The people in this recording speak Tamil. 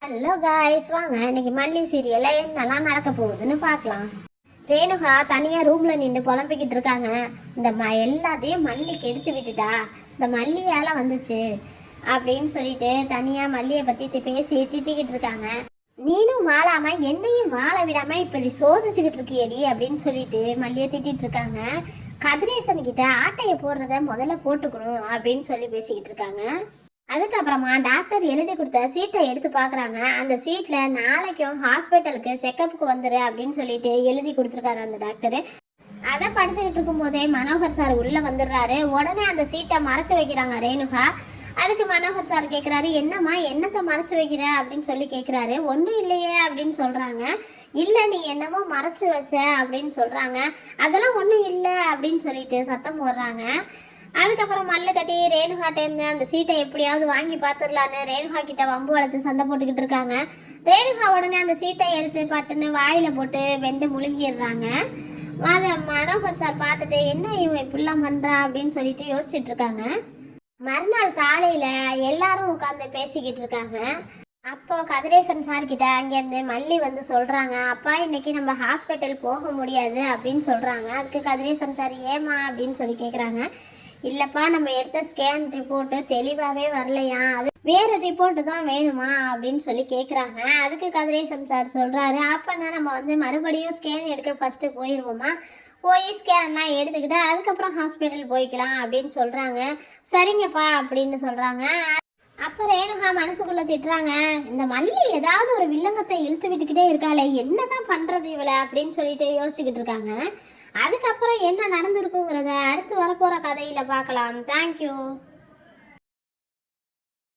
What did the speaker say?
ஹலோ காய்ஸ், வாங்க இன்னைக்கு மல்லி சீரியல்ல என்னெல்லாம் நடக்க போகுதுன்னு பார்க்கலாம். ரேணுகா தனியா ரூம்ல நின்று புலம்பிக்கிட்டு இருக்காங்க. இந்த எல்லாத்தையும் மல்லிக்கு எடுத்து விட்டுட்டா, இந்த மல்லியால வந்துச்சு அப்படின்னு சொல்லிட்டு தனியா மல்லியை பத்தி பேசி திட்டிக்கிட்டு இருக்காங்க. நீனும் வாழாம என்னையும் வாழ விடாம இப்படி சோதிச்சுக்கிட்டு இருக்கியடி அப்படின்னு சொல்லிட்டு மல்லியை திட்டிட்டு இருக்காங்க. கதிரேசன் கிட்ட ஆட்டையை போடுறத முதல்ல போட்டுக்கணும் அப்படின்னு சொல்லி பேசிக்கிட்டு இருக்காங்க. அதுக்கப்புறமா டாக்டர் எழுதி கொடுத்த சீட்டை எடுத்து பார்க்குறாங்க. அந்த சீட்டில் நாளைக்கும் ஹாஸ்பிட்டலுக்கு செக்கப்புக்கு வந்துரு அப்படின்னு சொல்லிட்டு எழுதி கொடுத்துருக்காரு அந்த டாக்டரு. அதை படிச்சுக்கிட்டு இருக்கும் போதே மனோகர் சார் உள்ளே வந்துடுறாரு. உடனே அந்த சீட்டை மறைச்சு வைக்கிறாங்க ரேணுகா. அதுக்கு மனோகர் சார் கேட்குறாரு, என்னம்மா என்னத்தை மறைச்சு வைக்கிற அப்படின்னு சொல்லி கேட்குறாரு. ஒன்றும் இல்லையே அப்படின்னு சொல்கிறாங்க. இல்லை, நீ என்னமோ மறைச்சு வச்ச அப்படின்னு சொல்கிறாங்க. அதெல்லாம் ஒன்றும் இல்லை அப்படின்னு சொல்லிட்டு சத்தம் போடுறாங்க. அதுக்கப்புறம் மல்லு கட்டி ரேணுகாட்டேருந்து அந்த சீட்டை எப்படியாவது வாங்கி பார்த்துடலான்னு ரேணுகா கிட்ட வம்பு வளர்த்து சண்டை போட்டுக்கிட்டு இருக்காங்க. ரேணுகா உடனே அந்த சீட்டை எடுத்து பட்டுன்னு வாயில போட்டு வெண்டு முழுங்கிடுறாங்க. அதை மனோகர் சார் பார்த்துட்டு என்ன இவன் இப்படிலாம் பண்றா அப்படின்னு சொல்லிட்டு யோசிச்சுட்டு இருக்காங்க. மறுநாள் காலையில எல்லாரும் உட்காந்து பேசிக்கிட்டு இருக்காங்க. அப்போ கதிரேசன் சார் கிட்ட அங்கேருந்து மல்லி வந்து சொல்றாங்க, அப்பா இன்னைக்கு நம்ம ஹாஸ்பிட்டல் போக முடியாது அப்படின்னு சொல்றாங்க. அதுக்கு கதிரேசன் சார் ஏமா அப்படின்னு சொல்லி கேட்குறாங்க. இல்லைப்பா, நம்ம எடுத்த ஸ்கேன் ரிப்போர்ட்டு தெளிவாகவே வரலையா, அது வேறு ரிப்போர்ட்டு தான் வேணுமா அப்படின்னு சொல்லி கேட்குறாங்க. அதுக்கு கதிரேசன் சார் சொல்கிறாரு, அப்போனா நம்ம வந்து மறுபடியும் ஸ்கேன் எடுக்க ஃபஸ்ட்டு போயிடுவோமா, போய் ஸ்கேன்லாம் எடுத்துக்கிட்டு அதுக்கப்புறம் ஹாஸ்பிட்டல் போய்க்கலாம் அப்படின்னு சொல்கிறாங்க. சரிங்கப்பா அப்படின்னு சொல்கிறாங்க. அப்போ ரேணுகா மனசுக்குள்ளே திட்டுறாங்க, இந்த மல்லி ஏதாவது ஒரு வில்லங்கத்தை இழுத்து விட்டுக்கிட்டே இருக்காளே, என்ன தான் பண்ணுறது இவளை அப்படின்னு சொல்லிட்டு யோசிச்சுக்கிட்டு இருக்காங்க. அதுக்கப்புறம் என்ன நடந்திருக்குங்கிறத அடுத்து வரப்போகிற கதையில் பார்க்கலாம். தேங்க்யூ.